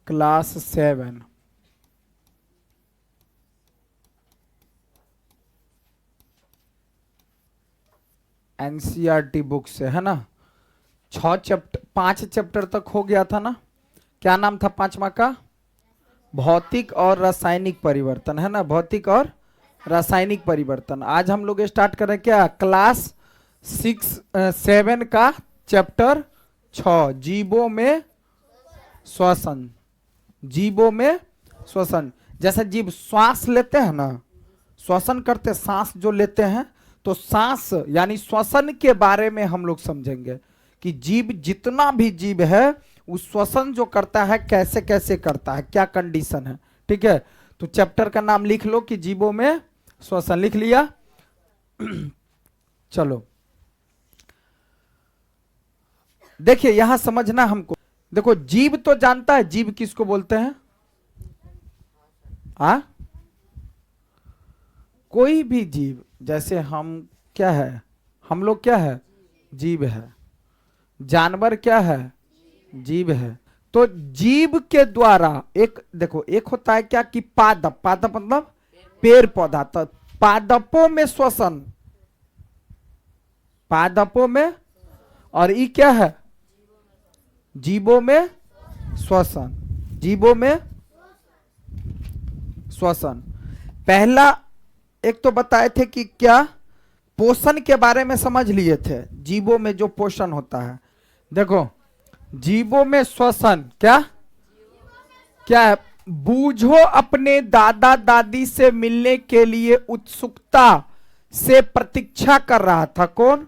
Class 7 NCERT book से, है ना। 5 चैप्टर तक हो गया था ना। क्या नाम था पांचवा का? भौतिक और रासायनिक परिवर्तन, है ना। भौतिक और रासायनिक परिवर्तन। आज हम लोग स्टार्ट करें क्या? क्लास 7 का चैप्टर 6, जीवों में श्वसन। जीवों में श्वसन। जैसे जीव श्वास लेते हैं ना, श्वसन करते, सांस जो लेते हैं, तो सांस यानी श्वसन के बारे में हम लोग समझेंगे कि जीव, जितना भी जीव है, उस श्वसन जो करता है कैसे कैसे करता है, क्या कंडीशन है। ठीक है, तो चैप्टर का नाम लिख लो कि जीवों में श्वसन। लिख लिया? चलो देखिए, यहां समझना हमको। देखो, जीव तो जानता है, जीव किसको बोलते हैं? कोई भी जीव, जैसे हम क्या है, हम लोग क्या है? जीव है। जानवर क्या है? जीव है। तो जीव के द्वारा एक, देखो, एक होता है क्या कि पादप, पादप मतलब पेड़ पौधा। तो पादपों में श्वसन, पादपों में, और ये क्या है? जीवों में श्वसन। जीवों में श्वसन। पहला एक तो बताए थे कि क्या पोषण के बारे में समझ लिए थे, जीवों में जो पोषण होता है। देखो, जीवों में श्वसन क्या क्या है? बूझो अपने दादा दादी से मिलने के लिए उत्सुकता से प्रतीक्षा कर रहा था। कौन?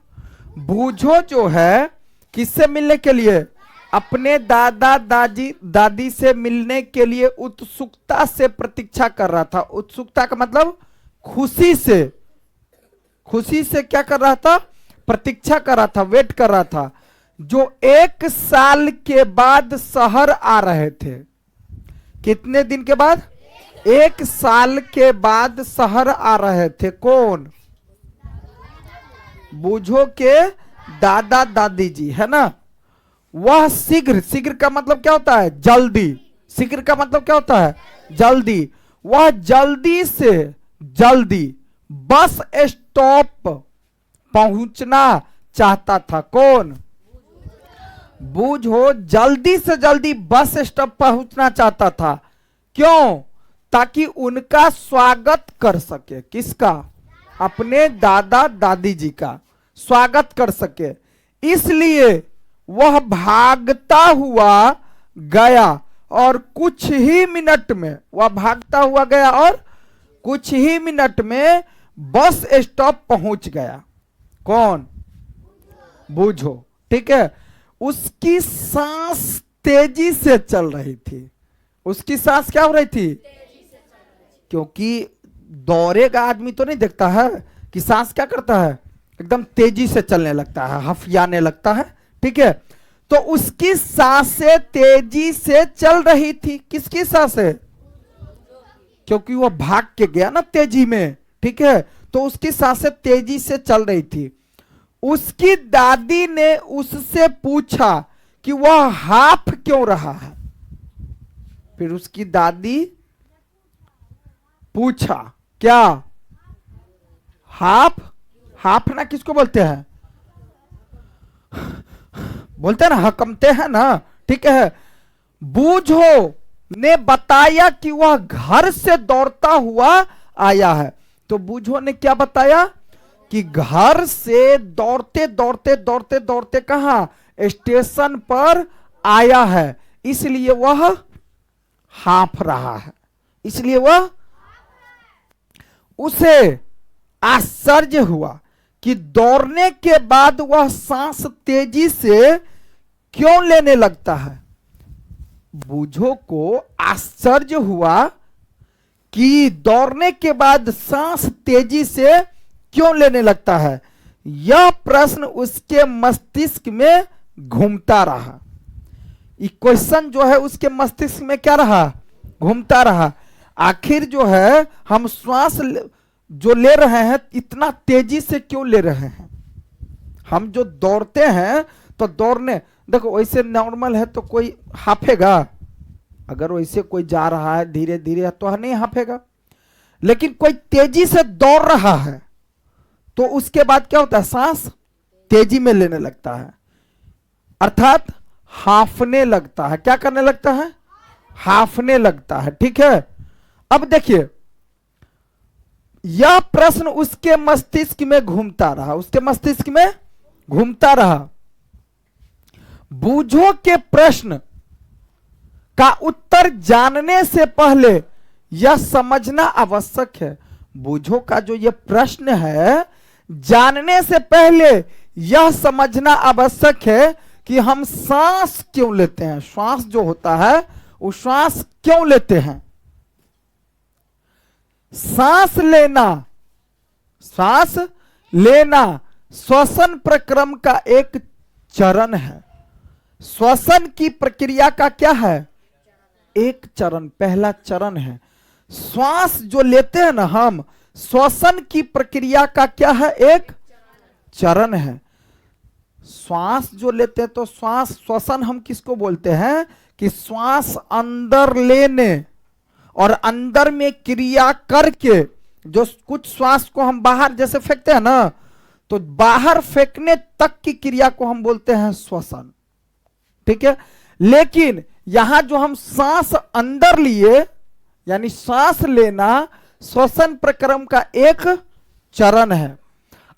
बूझो जो है, किससे मिलने के लिए? अपने दादा दादी से मिलने के लिए उत्सुकता से प्रतीक्षा कर रहा था। उत्सुकता का मतलब खुशी से, खुशी से क्या कर रहा था? प्रतीक्षा कर रहा था, वेट कर रहा था। जो 1 साल के बाद शहर आ रहे थे। कितने दिन के बाद? 1 साल के बाद शहर आ रहे थे। कौन? बूझो के दादा दादी जी, है ना। वह शीघ्र, शीघ्र का मतलब क्या होता है? जल्दी। शीघ्र का मतलब क्या होता है? जल्दी। वह जल्दी से जल्दी बस स्टॉप पहुंचना चाहता था। कौन? बूझो जल्दी से जल्दी बस स्टॉप पहुंचना चाहता था। क्यों? ताकि उनका स्वागत कर सके। किसका? अपने दादा दादी जी का स्वागत कर सके। इसलिए वह भागता हुआ गया, और कुछ ही मिनट में, वह भागता हुआ गया और कुछ ही मिनट में बस स्टॉप पहुंच गया। कौन? बूझो। ठीक है। उसकी सांस तेजी से चल रही थी। उसकी सांस क्या हो रही थी? क्योंकि दौड़ेगा आदमी तो नहीं देखता है कि सांस क्या करता है? एकदम तेजी से चलने लगता है, हफियाने लगता है। ठीक है, तो उसकी सांसें तेजी से चल रही थी। किसकी सांसें? क्योंकि वो भाग के गया ना तेजी में। ठीक है, तो उसकी सांसें तेजी से चल रही थी। उसकी दादी ने उससे पूछा कि वह हाफ क्यों रहा है। फिर उसकी दादी पूछा, क्या? हाफ। हाफ ना किसको बोलते हैं? बोलते हैं ना, हकमते हैं ना। ठीक है। बूझो ने बताया कि वह घर से दौड़ता हुआ आया है। तो बूझो ने क्या बताया? कि घर से दौड़ते दौड़ते दौड़ते दौड़ते कहां? स्टेशन पर आया है, इसलिए वह हाँफ रहा है। इसलिए वह, उसे आश्चर्य हुआ कि दौड़ने के बाद वह सांस तेजी से क्यों लेने लगता है। बूझो को आश्चर्य हुआ कि दौड़ने के बाद सांस तेजी से क्यों लेने लगता है। यह प्रश्न उसके मस्तिष्क में घूमता रहा। ये क्वेश्चन जो है उसके मस्तिष्क में क्या रहा? घूमता रहा। आखिर जो है, हम श्वास जो ले रहे हैं इतना तेजी से क्यों ले रहे हैं? हम जो दौड़ते हैं तो दौड़ने, देखो वैसे नॉर्मल है तो कोई हाफेगा? अगर वैसे कोई जा रहा है धीरे धीरे तो नहीं हाँफेगा, लेकिन कोई तेजी से दौड़ रहा है तो उसके बाद क्या होता है, सांस तेजी में लेने लगता है, अर्थात हांफने लगता है। क्या करने लगता है, हांफने लगता है। ठीक है, अब देखिए यह प्रश्न उसके मस्तिष्क में घूमता रहा, उसके मस्तिष्क में घूमता रहा। बूझो के प्रश्न का उत्तर जानने से पहले यह समझना आवश्यक है। बूझो का जो यह प्रश्न है, जानने से पहले यह समझना आवश्यक है कि हम सांस क्यों लेते हैं। श्वास जो होता है वो श्वास क्यों लेते हैं। सांस लेना श्वसन प्रक्रम का एक चरण है। श्वसन की प्रक्रिया का क्या है, एक चरण, पहला चरण है। श्वास जो लेते हैं ना हम, श्वसन की प्रक्रिया का क्या है, एक चरण है। श्वास जो लेते हैं तो श्वास श्वसन हम किसको बोलते हैं कि श्वास अंदर लेने और अंदर में क्रिया करके जो कुछ श्वास को हम बाहर जैसे फेंकते हैं ना, तो बाहर फेंकने तक की क्रिया को हम बोलते हैं श्वसन। ठीक है, लेकिन यहां जो हम सांस अंदर लिए यानी सांस लेना श्वसन प्रक्रम का एक चरण है।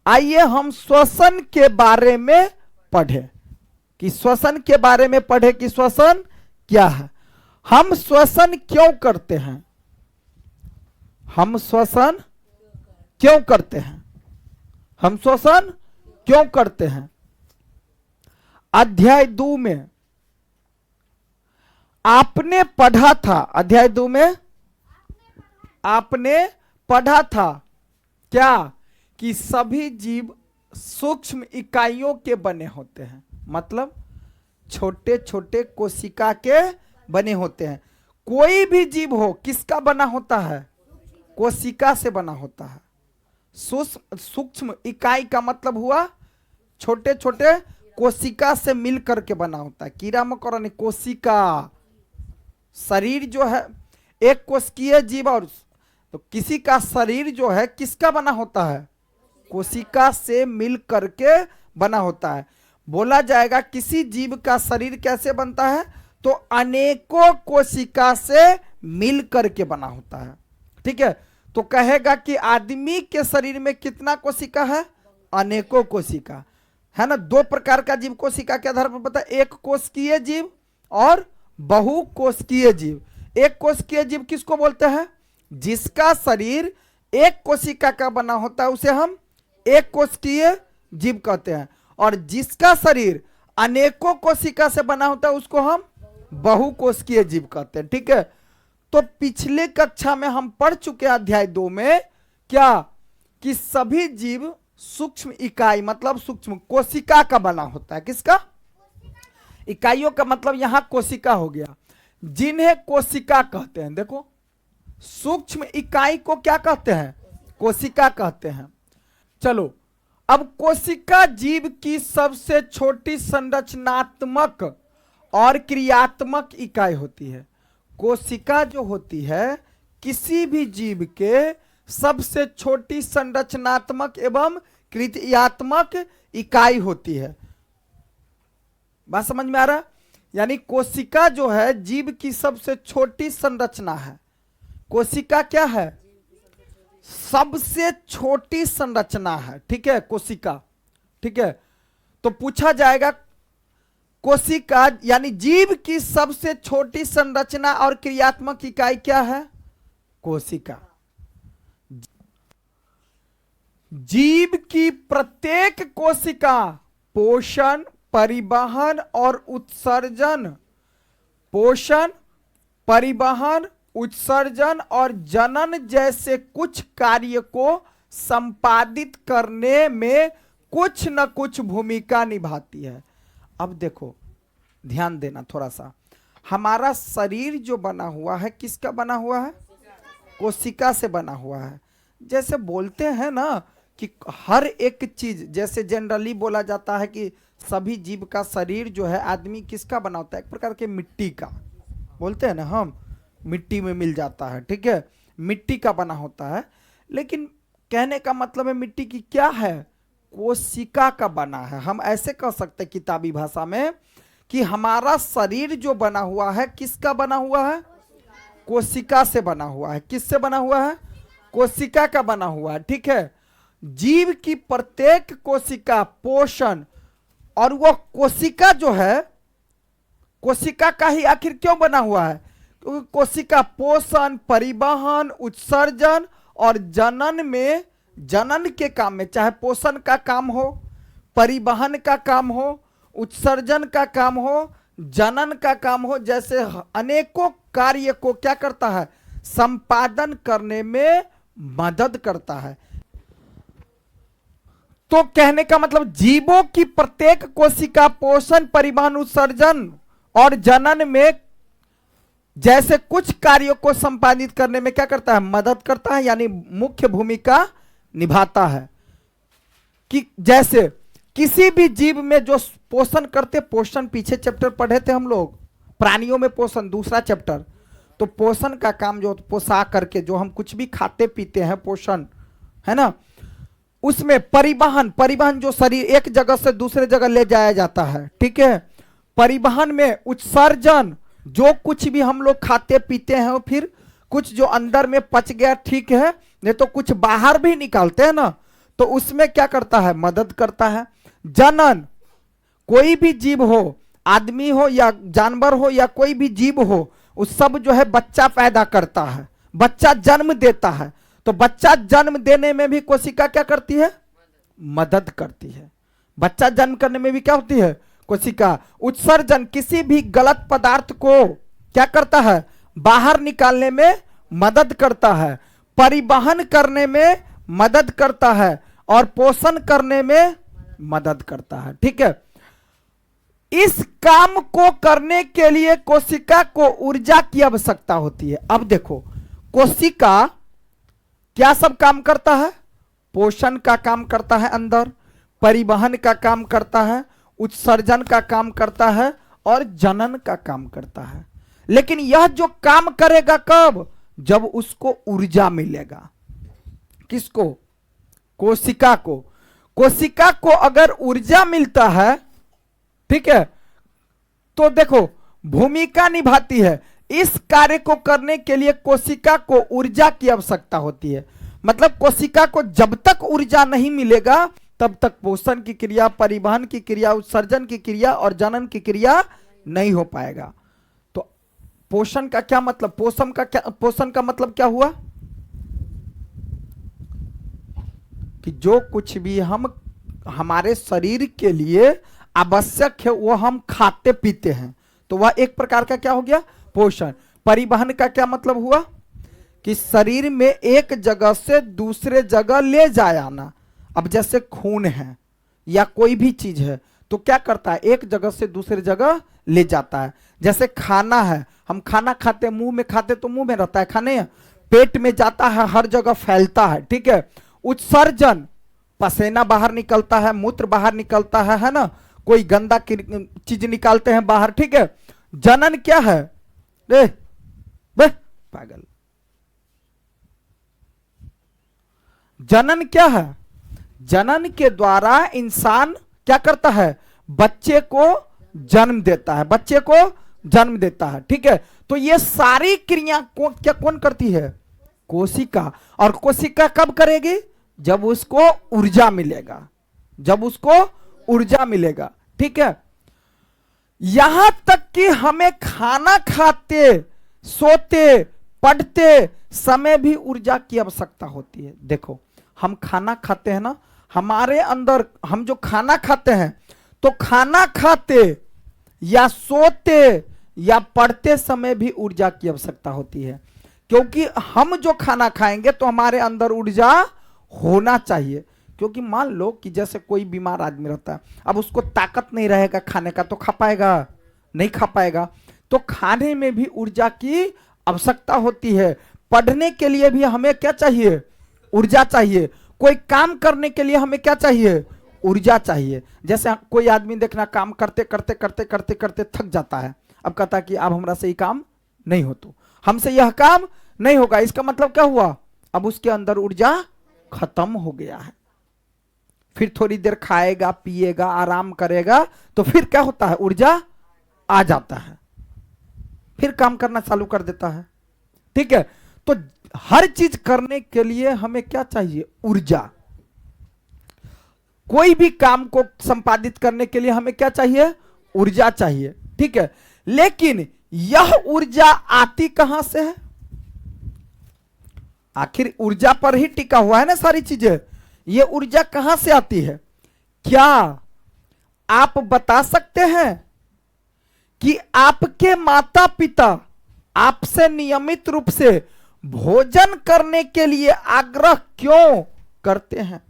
आइए हम श्वसन के बारे में पढ़े कि श्वसन के बारे में पढ़े कि श्वसन क्या है। हम श्वसन क्यों करते हैं, हम श्वसन क्यों करते हैं, हम श्वसन क्यों करते हैं। अध्याय 2 में आपने पढ़ा था, अध्याय 2 में आपने पढ़ा था क्या कि सभी जीव सूक्ष्म इकाइयों के बने होते हैं, मतलब छोटे छोटे कोशिका के बने होते हैं। कोई भी जीव हो किसका बना होता है, कोशिका से बना होता है। सूक्ष्म इकाई का मतलब हुआ छोटे छोटे कोशिका से मिलकर के बना होता है। कीड़ा मकोड़ा कोशिका, शरीर जो है एक कोशिकीय जीव, और तो किसी का शरीर जो है किसका बना होता है, कोशिका से मिल करके बना होता है। बोला जाएगा किसी जीव का शरीर कैसे बनता है, तो अनेकों कोशिका से मिल करके बना होता है। ठीक है, तो कहेगा कि आदमी के शरीर में कितना कोशिका है, अनेकों कोशिका है ना। 2 प्रकार का जीव कोशिका के आधार पर पता है, एक कोशिकीय जीव और बहुकोशिकीय जीव। एक कोशिकीय जीव किसको बोलते हैं, जिसका शरीर एक कोशिका का बना होता है उसे हम एक कोशिकीय जीव कहते हैं, और जिसका शरीर अनेकों कोशिका से बना होता है उसको हम बहुकोशिकीय जीव कहते हैं। ठीक है, तो पिछले कक्षा में हम पढ़ चुके हैं अध्याय 2 में क्या कि सभी जीव सूक्ष्म इकाई मतलब सूक्ष्म कोशिका का बना होता है। किसका, इकाइयों का मतलब यहां कोशिका हो गया, जिन्हें कोशिका कहते हैं। देखो सूक्ष्म इकाई को क्या कहते हैं, कोशिका कहते हैं। चलो अब कोशिका जीव की सबसे छोटी संरचनात्मक और क्रियात्मक इकाई होती है। कोशिका जो होती है किसी भी जीव के सबसे छोटी संरचनात्मक एवं क्रियात्मक इकाई होती है। बात समझ में आ रहा है, यानी कोशिका जो है जीव की सबसे छोटी संरचना है। कोशिका क्या है, सबसे छोटी संरचना है। ठीक है, कोशिका। ठीक है, तो पूछा जाएगा कोशिका यानी जीव की सबसे छोटी संरचना और क्रियात्मक इकाई क्या है, कोशिका। जीव की प्रत्येक कोशिका पोषण, परिवहन और उत्सर्जन, पोषण, परिवहन, उत्सर्जन और जनन जैसे कुछ कार्य को संपादित करने में कुछ न कुछ भूमिका निभाती है। अब देखो ध्यान देना थोड़ा सा, हमारा शरीर जो बना हुआ है किसका बना हुआ है, कोशिका से बना हुआ है। जैसे बोलते हैं ना कि हर एक चीज, जैसे जनरली बोला जाता है कि सभी जीव का शरीर जो है आदमी किसका बना होता है, एक प्रकार के मिट्टी का, बोलते हैं ना हम, मिट्टी में मिल जाता है, ठीक है, मिट्टी का बना होता है। लेकिन कहने का मतलब है मिट्टी की क्या है, कोशिका का बना है। हम ऐसे कह सकते हैं किताबी भाषा में कि हमारा शरीर जो बना हुआ है किसका बना हुआ है, कोशिका से बना हुआ है। किससे बना हुआ है, कोशिका का बना हुआ है, ठीक है। जीव की प्रत्येक कोशिका पोषण, और वो कोशिका जो है, कोशिका का ही आखिर क्यों बना हुआ है, क्योंकि कोशिका पोषण, परिवहन, उत्सर्जन और जनन में, जनन के काम में, चाहे पोषण का काम हो, परिवहन का काम हो, उत्सर्जन का काम हो, जनन का काम हो, जैसे अनेकों कार्य को क्या करता है, संपादन करने में मदद करता है। तो कहने का मतलब जीवों की प्रत्येक कोशिका पोषण, परिवहन, उत्सर्जन और जनन में जैसे कुछ कार्यों को संपादित करने में क्या करता है, मदद करता है, यानी मुख्य भूमिका निभाता है। कि जैसे किसी भी जीव में जो पोषण करते, पोषण पीछे चैप्टर पढ़े थे हम लोग, प्राणियों में पोषण दूसरा चैप्टर, तो पोषण का काम जो पोषा करके जो हम कुछ भी खाते पीते हैं, पोषण है ना, उसमें परिवहन, परिवहन जो शरीर एक जगह से दूसरे जगह ले जाया जाता है, ठीक है। परिवहन में उत्सर्जन, जो कुछ भी हम लोग खाते पीते हैं फिर कुछ जो अंदर में पच गया, ठीक है, नहीं तो कुछ बाहर भी निकालते हैं ना, तो उसमें क्या करता है, मदद करता है। जनन, कोई भी जीव हो, आदमी हो या जानवर हो या कोई भी जीव हो, उस सब जो है बच्चा पैदा करता है, बच्चा जन्म देता है। तो बच्चा जन्म देने में भी कोशिका क्या करती है, मदद करती है। बच्चा जन्म करने में भी क्या होती है, कोशिका। उत्सर्जन, किसी भी गलत पदार्थ को क्या करता है, बाहर निकालने में मदद करता है। परिवहन करने में मदद करता है और पोषण करने में मदद करता है, ठीक है। इस काम को करने के लिए कोशिका को ऊर्जा की आवश्यकता होती है। अब देखो, कोशिका क्या सब काम करता है, पोषण का काम करता है अंदर, परिवहन का काम करता है, उत्सर्जन का काम करता है और जनन का काम करता है। लेकिन यह जो काम करेगा कब, जब उसको ऊर्जा मिलेगा। किसको, कोशिका को। कोशिका को अगर ऊर्जा मिलता है, ठीक है, तो देखो भूमिका निभाती है। इस कार्य को करने के लिए कोशिका को ऊर्जा की आवश्यकता होती है। मतलब कोशिका को जब तक ऊर्जा नहीं मिलेगा तब तक पोषण की क्रिया, परिवहन की क्रिया, उत्सर्जन की क्रिया और जनन की क्रिया नहीं हो पाएगा। तो पोषण का क्या मतलब, पोषण का मतलब क्या हुआ कि जो कुछ भी हम हमारे शरीर के लिए आवश्यक है वो हम खाते पीते हैं, तो वह एक प्रकार का क्या हो गया, पोषण। परिवहन का क्या मतलब हुआ कि शरीर में एक जगह से दूसरे जगह ले जाया आना। अब जैसे खून है या कोई भी चीज है तो क्या करता है, एक जगह से दूसरे जगह ले जाता है। जैसे खाना है, हम खाना खाते, मुंह में खाते तो मुंह में रहता है, खाने पेट में जाता है, हर जगह फैलता है, ठीक है। उत्सर्जन, पसीना बाहर निकलता है, मूत्र बाहर निकलता है ना, कोई गंदा चीज निकालते हैं बाहर, ठीक है। जनन क्या है, पागल, जनन क्या है, जनन के द्वारा इंसान क्या करता है, बच्चे को जन्म देता है, बच्चे को जन्म देता है, ठीक है। तो ये सारी क्रिया क्या कौन करती है, कोशिका। और कोशिका कब करेगी, जब उसको ऊर्जा मिलेगा, जब उसको ऊर्जा मिलेगा, ठीक है। यहां तक कि हमें खाना खाते, सोते, पढ़ते समय भी ऊर्जा की आवश्यकता होती है। देखो हम खाना खाते हैं ना, हमारे अंदर हम जो खाना खाते हैं, तो खाना खाते या सोते या पढ़ते समय भी ऊर्जा की आवश्यकता होती है। क्योंकि हम जो खाना खाएंगे तो हमारे अंदर ऊर्जा होना चाहिए। क्योंकि मान लो कि जैसे कोई बीमार आदमी रहता है, अब उसको ताकत नहीं रहेगा खाने का, तो खा पाएगा, नहीं खा पाएगा। तो खाने में भी ऊर्जा की आवश्यकता होती है। पढ़ने के लिए भी हमें क्या चाहिए, ऊर्जा चाहिए। कोई काम करने के लिए हमें क्या चाहिए, ऊर्जा चाहिए। जैसे कोई आदमी देखना काम करते करते करते करते करते थक जाता है, अब कहता है कि अब हमरा से ये काम नहीं हो तो हमसे यह काम नहीं होगा। इसका मतलब क्या हुआ, अब उसके अंदर ऊर्जा खत्म हो गया है। फिर थोड़ी देर खाएगा पिएगा आराम करेगा तो फिर क्या होता है, ऊर्जा आ जाता है, फिर काम करना चालू कर देता है। ठीक है, तो हर चीज करने के लिए हमें क्या चाहिए, ऊर्जा। कोई भी काम को संपादित करने के लिए हमें क्या चाहिए, ऊर्जा चाहिए। ठीक है, लेकिन यह ऊर्जा आती कहां से है, आखिर ऊर्जा पर ही टिका हुआ है ना सारी चीजें। यह ऊर्जा कहां से आती है, क्या आप बता सकते हैं कि आपके माता पिता आपसे नियमित रूप से भोजन करने के लिए आग्रह क्यों करते हैं।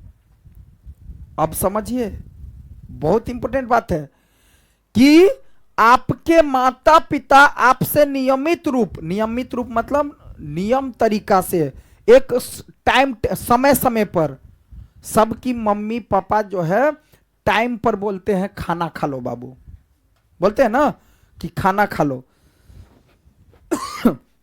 अब समझिए, बहुत इंपॉर्टेंट बात है कि आपके माता पिता आपसे नियमित रूप मतलब नियम तरीका से, एक टाइम समय समय पर, सबकी मम्मी पापा जो है टाइम पर बोलते हैं खाना खा लो बाबू, बोलते हैं ना कि खाना खा लो।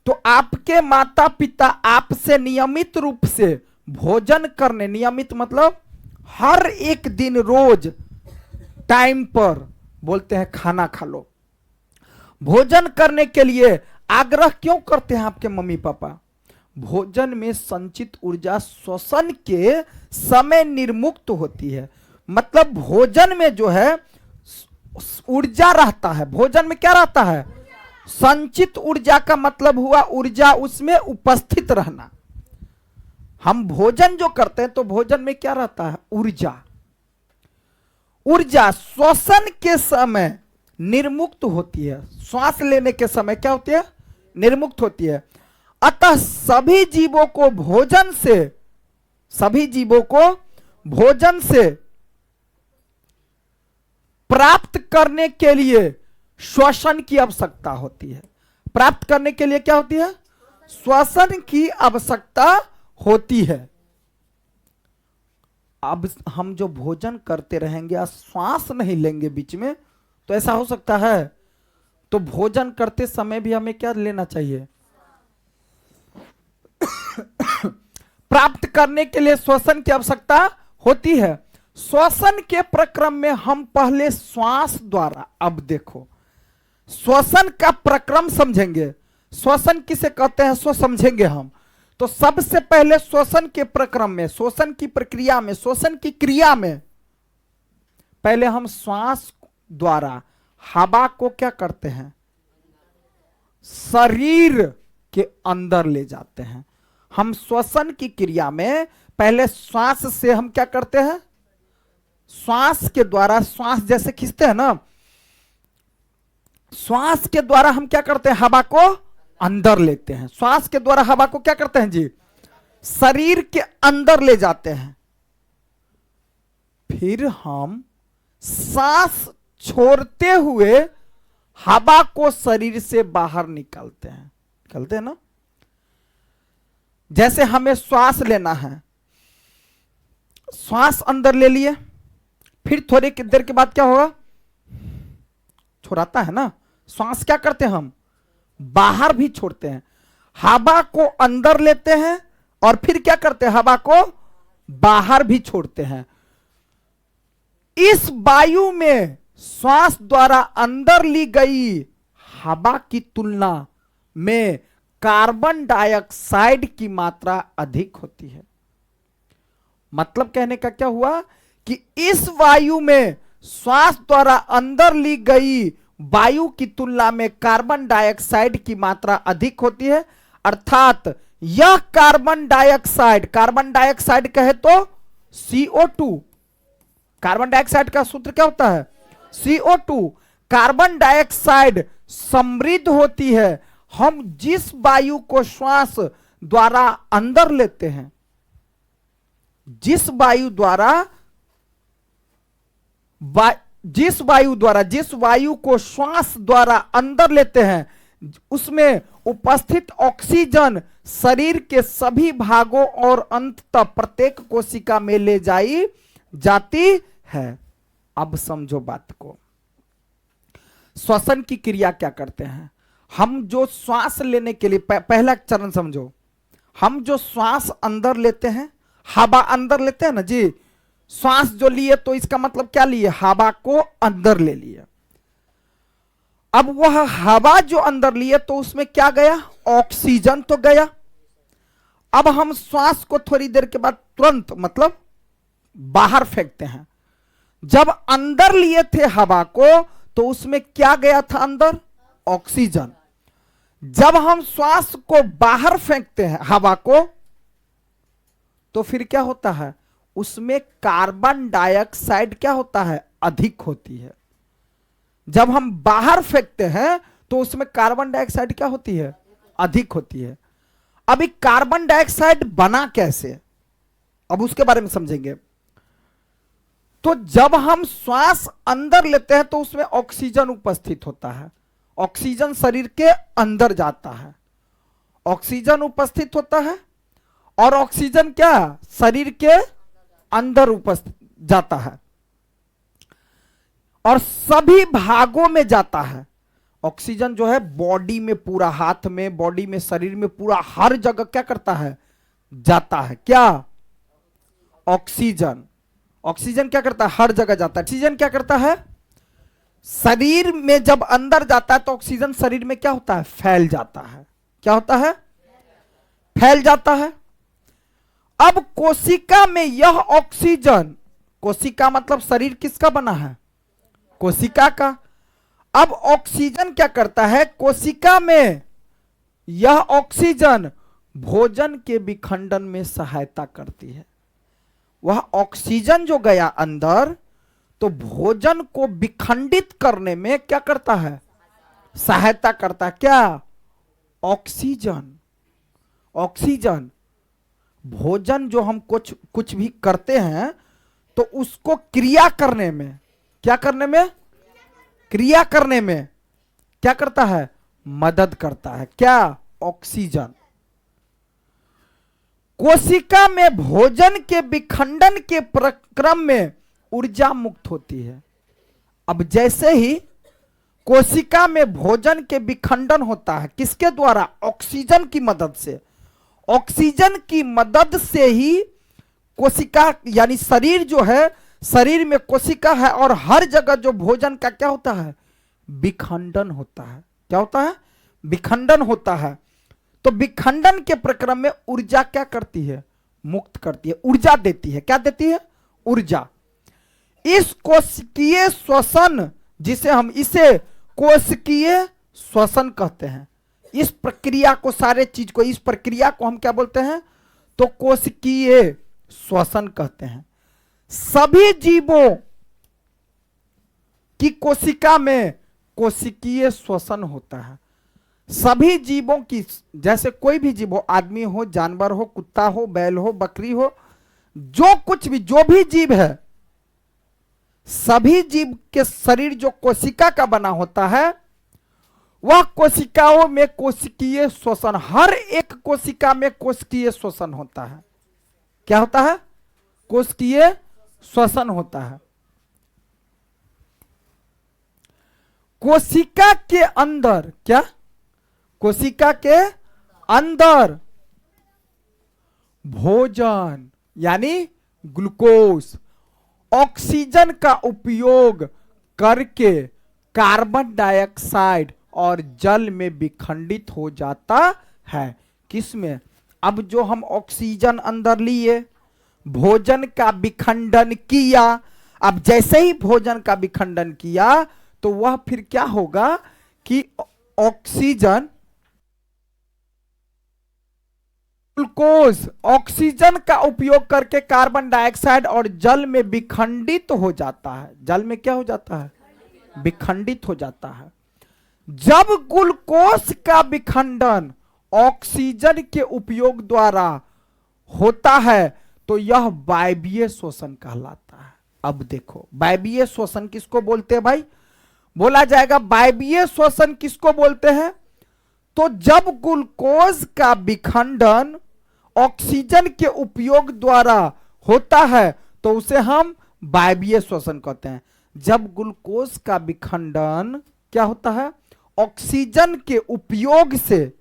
तो आपके माता पिता आपसे नियमित रूप से भोजन करने, नियमित मतलब हर एक दिन रोज टाइम पर बोलते हैं खाना खा लो, भोजन करने के लिए आग्रह क्यों करते हैं आपके मम्मी पापा। भोजन में संचित ऊर्जा श्वसन के समय निर्मुक्त होती है, मतलब भोजन में जो है ऊर्जा रहता है। भोजन में क्या रहता है, संचित ऊर्जा का मतलब हुआ ऊर्जा उसमें उपस्थित रहना। हम भोजन जो करते हैं तो भोजन में क्या रहता है, ऊर्जा। ऊर्जा श्वसन के समय निर्मुक्त होती है, श्वास लेने के समय क्या होती है, निर्मुक्त होती है। अतः सभी जीवों को भोजन से प्राप्त करने के लिए श्वसन की आवश्यकता होती है। प्राप्त करने के लिए क्या होती है, श्वसन की आवश्यकता होती है। अब हम जो भोजन करते रहेंगे और श्वास नहीं लेंगे बीच में, तो ऐसा हो सकता है। तो भोजन करते समय भी हमें क्या लेना चाहिए, प्राप्त करने के लिए श्वसन की आवश्यकता होती है। श्वसन के प्रक्रम में हम पहले श्वास द्वारा, अब देखो श्वसन का प्रक्रम समझेंगे, श्वसन किसे कहते हैं सो समझेंगे हम। तो सबसे पहले श्वसन के प्रक्रम में, श्वसन की प्रक्रिया में, श्वसन की क्रिया में पहले हम श्वास द्वारा हवा को क्या करते हैं, शरीर के अंदर ले जाते हैं। हम श्वसन की क्रिया में पहले श्वास से हम क्या करते हैं, श्वास के द्वारा, श्वास जैसे खींचते हैं ना, श्वास के द्वारा हम क्या करते हैं, हवा को अंदर लेते हैं। श्वास के द्वारा हवा को क्या करते हैं जी, शरीर के अंदर ले जाते हैं। फिर हम सांस छोड़ते हुए हवा को शरीर से बाहर निकालते हैं ना। जैसे हमें श्वास लेना है, श्वास अंदर ले लिए, फिर थोड़ी देर के बाद क्या होगा, छोड़ाता है ना, श्वास क्या करते हैं हम, बाहर भी छोड़ते हैं। हवा को अंदर लेते हैं और फिर क्या करते हैं, हवा को बाहर भी छोड़ते हैं। इस वायु में श्वास द्वारा अंदर ली गई हवा की तुलना में कार्बन डाइऑक्साइड की मात्रा अधिक होती है। मतलब कहने का क्या हुआ कि इस वायु में श्वास द्वारा अंदर ली गई वायु की तुलना में कार्बन डाइऑक्साइड की मात्रा अधिक होती है। अर्थात यह कार्बन डाइऑक्साइड कहे तो CO2, कार्बन डाइऑक्साइड का सूत्र क्या होता है, CO2। कार्बन डाइऑक्साइड समृद्ध होती है। हम जिस वायु को श्वास द्वारा अंदर लेते हैं, जिस वायु को श्वास द्वारा अंदर लेते हैं, उसमें उपस्थित ऑक्सीजन शरीर के सभी भागों और अंततः प्रत्येक कोशिका में ले जाती है। अब समझो बात को। श्वसन की क्रिया क्या करते हैं, हम जो श्वास लेने के लिए पहला चरण समझो, हम जो श्वास अंदर लेते हैं, हवा अंदर लेते हैं ना जी, श्वास जो लिए तो इसका मतलब क्या लिए, हवा को अंदर ले लिए। अब वह हवा जो अंदर लिए तो उसमें क्या गया, ऑक्सीजन तो गया। अब हम श्वास को थोड़ी देर के बाद तुरंत मतलब बाहर फेंकते हैं। जब अंदर लिए थे हवा को तो उसमें क्या गया था अंदर, ऑक्सीजन। जब हम श्वास को बाहर फेंकते हैं हवा को, तो फिर क्या होता है, उसमें कार्बन डाइऑक्साइड क्या होता है, अधिक होती है। जब हम बाहर फेंकते हैं तो उसमें कार्बन डाइऑक्साइड क्या होती है, अधिक होती है। अभी कार्बन डाइऑक्साइड बना कैसे, अब उसके बारे में समझेंगे। तो जब हम श्वास अंदर लेते हैं तो उसमें ऑक्सीजन उपस्थित होता है, ऑक्सीजन शरीर के अंदर जाता है, ऑक्सीजन उपस्थित होता है और ऑक्सीजन क्या शरीर के अंदर उपस्थित जाता है और सभी भागों में जाता है। ऑक्सीजन जो है बॉडी में, पूरा हाथ में, बॉडी में, शरीर में, पूरा हर जगह क्या करता है, जाता है। क्या, ऑक्सीजन, ऑक्सीजन क्या करता है, हर जगह जाता है। ऑक्सीजन क्या करता है, शरीर में जब अंदर जाता है तो ऑक्सीजन शरीर में क्या होता है, फैल जाता है। क्या होता है, फैल जाता है। अब कोशिका में यह ऑक्सीजन, कोशिका मतलब शरीर किसका बना है, कोशिका का। अब ऑक्सीजन क्या करता है, कोशिका में यह ऑक्सीजन भोजन के विखंडन में सहायता करती है। वह ऑक्सीजन जो गया अंदर तो भोजन को विखंडित करने में क्या करता है, सहायता करता है। क्या, ऑक्सीजन। ऑक्सीजन, भोजन जो हम कुछ भी करते हैं तो उसको क्रिया करने में, क्या करने में, क्रिया करने में क्या करता है, मदद करता है। क्या, ऑक्सीजन। कोशिका में भोजन के विखंडन के प्रक्रम में ऊर्जा मुक्त होती है। अब जैसे ही कोशिका में भोजन के विखंडन होता है, किसके द्वारा, ऑक्सीजन की मदद से। ऑक्सीजन की मदद से ही कोशिका यानी शरीर जो है, शरीर में कोशिका है और हर जगह जो भोजन का क्या होता है, विखंडन होता है। क्या होता है, विखंडन होता है। तो विखंडन के प्रक्रम में ऊर्जा क्या करती है, मुक्त करती है, ऊर्जा देती है। क्या देती है, ऊर्जा। इस कोशिकीय श्वसन, जिसे हम इसे कोशिकीय श्वसन कहते हैं, इस प्रक्रिया को, सारे चीज को, इस प्रक्रिया को हम क्या बोलते हैं, तो कोशिकीय श्वसन कहते हैं। सभी जीवों की कोशिका में कोशिकीय श्वसन होता है। सभी जीवों की, जैसे कोई भी जीव हो, आदमी हो, जानवर हो, कुत्ता हो, बैल हो, बकरी हो, जो कुछ भी, जो भी जीव है, सभी जीव के शरीर जो कोशिका का बना होता है, वह कोशिकाओं में कोशिकीय श्वसन, हर एक कोशिका में कोशिकीय श्वसन होता है। क्या होता है, कोशिकीय श्वसन होता है। कोशिका के अंदर, क्या, कोशिका के अंदर भोजन यानी ग्लूकोज, ऑक्सीजन का उपयोग करके कार्बन डाइऑक्साइड और जल में विखंडित हो जाता है। किसमें, अब जो हम ऑक्सीजन अंदर लिए, भोजन का विखंडन किया, अब जैसे ही भोजन का विखंडन किया तो वह फिर क्या होगा कि ऑक्सीजन, ग्लूकोज ऑक्सीजन का उपयोग करके कार्बन डाइऑक्साइड और जल में विखंडित हो जाता है। जल में क्या हो जाता है, विखंडित हो जाता है। जब ग्लूकोज का विखंडन ऑक्सीजन के उपयोग द्वारा होता है तो यह वायवीय श्वसन कहलाता है। अब देखो, वायवीय श्वसन किसको बोलते हैं भाई, बोला जाएगा वायवीय श्वसन किसको बोलते हैं, तो जब ग्लूकोज का विखंडन ऑक्सीजन के उपयोग द्वारा होता है तो उसे हम वायवीय श्वसन कहते हैं। जब ग्लूकोज का विखंडन क्या होता है, ऑक्सीजन के उपयोग से,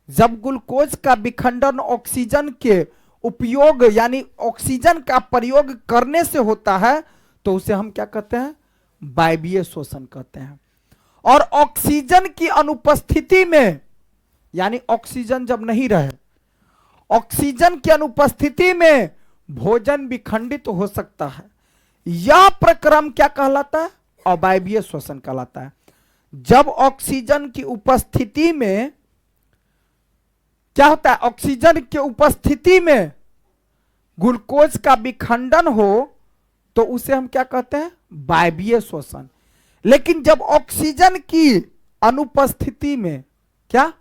जब ग्लूकोज का विखंडन ऑक्सीजन के उपयोग यानी ऑक्सीजन का प्रयोग करने से होता है तो उसे हम क्या कहते हैं? वायवीय श्वसन कहते हैं। और ऑक्सीजन की अनुपस्थिति में, यानी ऑक्सीजन जब नहीं रहे, ऑक्सीजन की अनुपस्थिति में भोजन विखंडित हो सकता है। यह प्रक्रम क्या कहलाता है? अवायवीय श्वसन कहलाता है। जब ऑक्सीजन की उपस्थिति में क्या होता है? ऑक्सीजन की उपस्थिति में ग्लूकोज का विखंडन हो तो उसे हम क्या कहते हैं? वायवीय श्वसन। लेकिन जब ऑक्सीजन की अनुपस्थिति में, क्या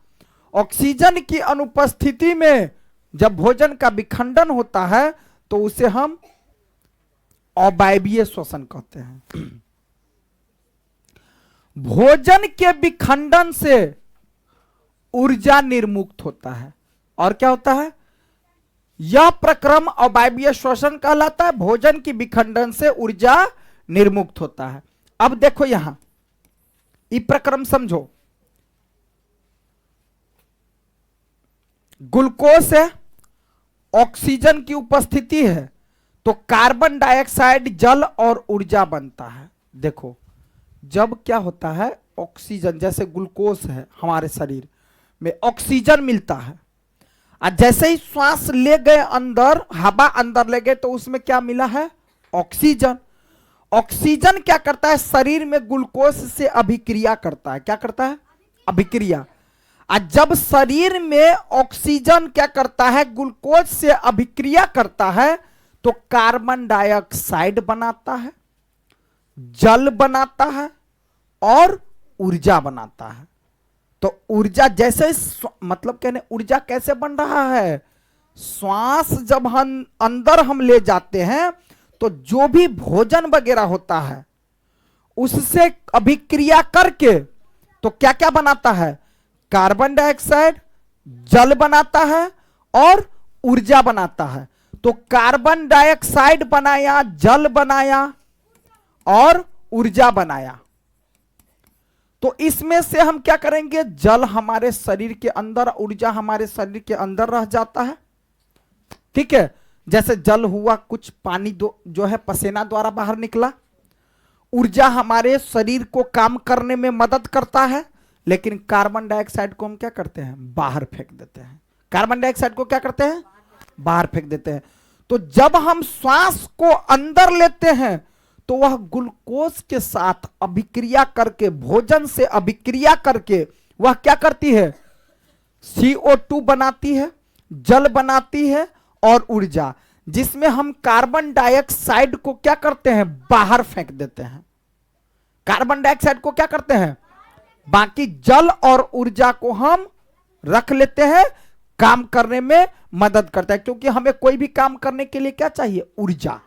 ऑक्सीजन की अनुपस्थिति में जब भोजन का विखंडन होता है तो उसे हम अवायवीय श्वसन कहते हैं। भोजन के विखंडन से ऊर्जा निर्मुक्त होता है। और क्या होता है? यह प्रक्रम अवायवीय श्वसन कहलाता है। भोजन की विखंडन से ऊर्जा निर्मुक्त होता है। अब देखो यहां ये प्रक्रम समझो। ग्लूकोज है, ऑक्सीजन की उपस्थिति है तो कार्बन डाइऑक्साइड, जल और ऊर्जा बनता है। देखो जब क्या होता है, ऑक्सीजन जैसे ग्लूकोज है हमारे शरीर में, ऑक्सीजन मिलता है और जैसे ही श्वास ले गए अंदर, हवा अंदर ले गए तो उसमें क्या मिला है? ऑक्सीजन। ऑक्सीजन क्या करता है? शरीर में ग्लूकोज से अभिक्रिया करता है। क्या करता है? अभिक्रिया। और जब शरीर में ऑक्सीजन क्या करता है? ग्लूकोज से अभिक्रिया करता है तो कार्बन डाइऑक्साइड बनाता है, जल बनाता है और ऊर्जा बनाता है। तो ऊर्जा जैसे मतलब कहने ऊर्जा कैसे बन रहा है? श्वास जब हम अंदर ले जाते हैं तो जो भी भोजन वगैरह होता है उससे अभिक्रिया करके तो क्या क्या बनाता है? कार्बन डाइऑक्साइड, जल बनाता है और ऊर्जा बनाता है। तो कार्बन डाइऑक्साइड बनाया, जल बनाया और ऊर्जा बनाया। तो इसमें से हम क्या करेंगे? जल हमारे शरीर के अंदर, ऊर्जा हमारे शरीर के अंदर रह जाता है। ठीक है, जैसे जल हुआ, कुछ पानी जो है पसीना द्वारा बाहर निकला। ऊर्जा हमारे शरीर को काम करने में मदद करता है, लेकिन कार्बन डाइऑक्साइड को हम क्या करते हैं? बाहर फेंक देते हैं। कार्बन डाइऑक्साइड को क्या करते हैं? बाहर फेंक देते हैं। तो जब हम श्वास को अंदर लेते हैं तो वह ग्लूकोज के साथ अभिक्रिया करके, भोजन से अभिक्रिया करके वह क्या करती है? CO2 बनाती है, जल बनाती है और ऊर्जा, जिसमें हम कार्बन डाइऑक्साइड को क्या करते हैं? बाहर फेंक देते हैं। कार्बन डाइऑक्साइड को क्या करते हैं? बाकी जल और ऊर्जा को हम रख लेते हैं, काम करने में मदद करता है। क्योंकि हमें कोई भी काम करने के लिए क्या चाहिए? ऊर्जा।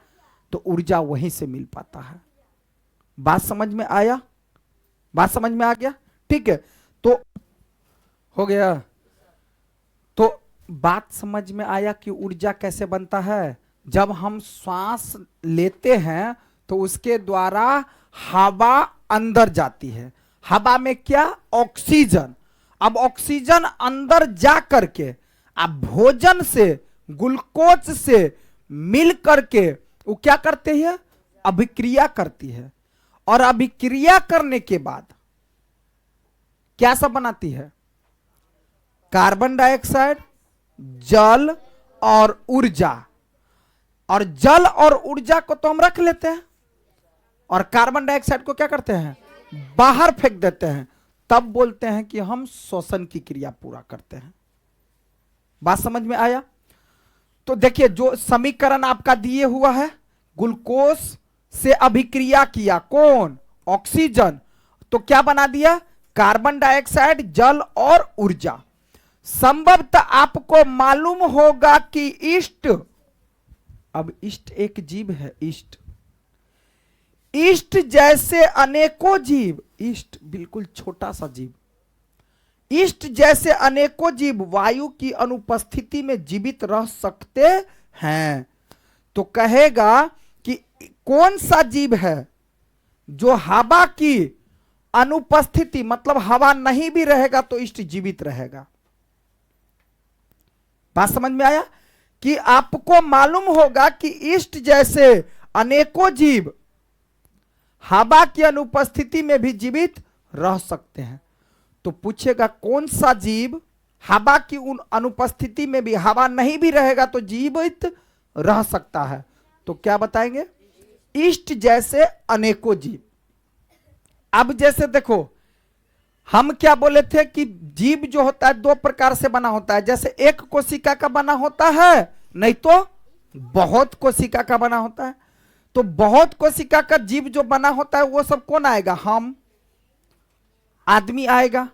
तो ऊर्जा वहीं से मिल पाता है। बात समझ में आया? बात समझ में आ गया? ठीक है, तो हो गया। तो बात समझ में आया कि ऊर्जा कैसे बनता है। जब हम श्वास लेते हैं तो उसके द्वारा हवा अंदर जाती है। हवा में क्या? ऑक्सीजन। अब ऑक्सीजन अंदर जा करके अब भोजन से, ग्लूकोज से मिल करके वो क्या करते हैं? अभिक्रिया करती है। और अभिक्रिया करने के बाद क्या सब बनाती है? कार्बन डाइऑक्साइड, जल और ऊर्जा। और जल और ऊर्जा को तो हम रख लेते हैं और कार्बन डाइऑक्साइड को क्या करते हैं? बाहर फेंक देते हैं। तब बोलते हैं कि हम श्वसन की क्रिया पूरा करते हैं। बात समझ में आया? तो देखिए जो समीकरण आपका दिए हुआ है, ग्लूकोज से अभिक्रिया किया कौन? ऑक्सीजन। तो क्या बना दिया? कार्बन डाइऑक्साइड, जल और ऊर्जा। संभवतः आपको मालूम होगा कि ईस्ट, अब ईस्ट एक जीव है, ईस्ट जैसे अनेकों जीव, ईस्ट बिल्कुल छोटा सा जीव, ईस्ट जैसे अनेकों जीव वायु की अनुपस्थिति में जीवित रह सकते हैं। तो कहेगा कि कौन सा जीव है जो हवा की अनुपस्थिति मतलब हवा नहीं भी रहेगा तो इष्ट जीवित रहेगा। बात समझ में आया कि आपको मालूम होगा कि इष्ट जैसे अनेकों जीव हवा की अनुपस्थिति में भी जीवित रह सकते हैं। तो पूछेगा कौन सा जीव हवा की उन अनुपस्थिति में भी, हवा नहीं भी रहेगा तो जीवित रह सकता है? तो क्या बताएंगे? इष्ट जैसे अनेकों जीव। अब जैसे देखो हम क्या बोले थे कि जीव जो होता है दो प्रकार से बना होता है, जैसे एक कोशिका का बना होता है, नहीं तो बहुत कोशिका का बना होता है। तो बहुत कोशिका का जीव जो बना होता है वो सब कौन आएगा? हम, आदमी आएगा,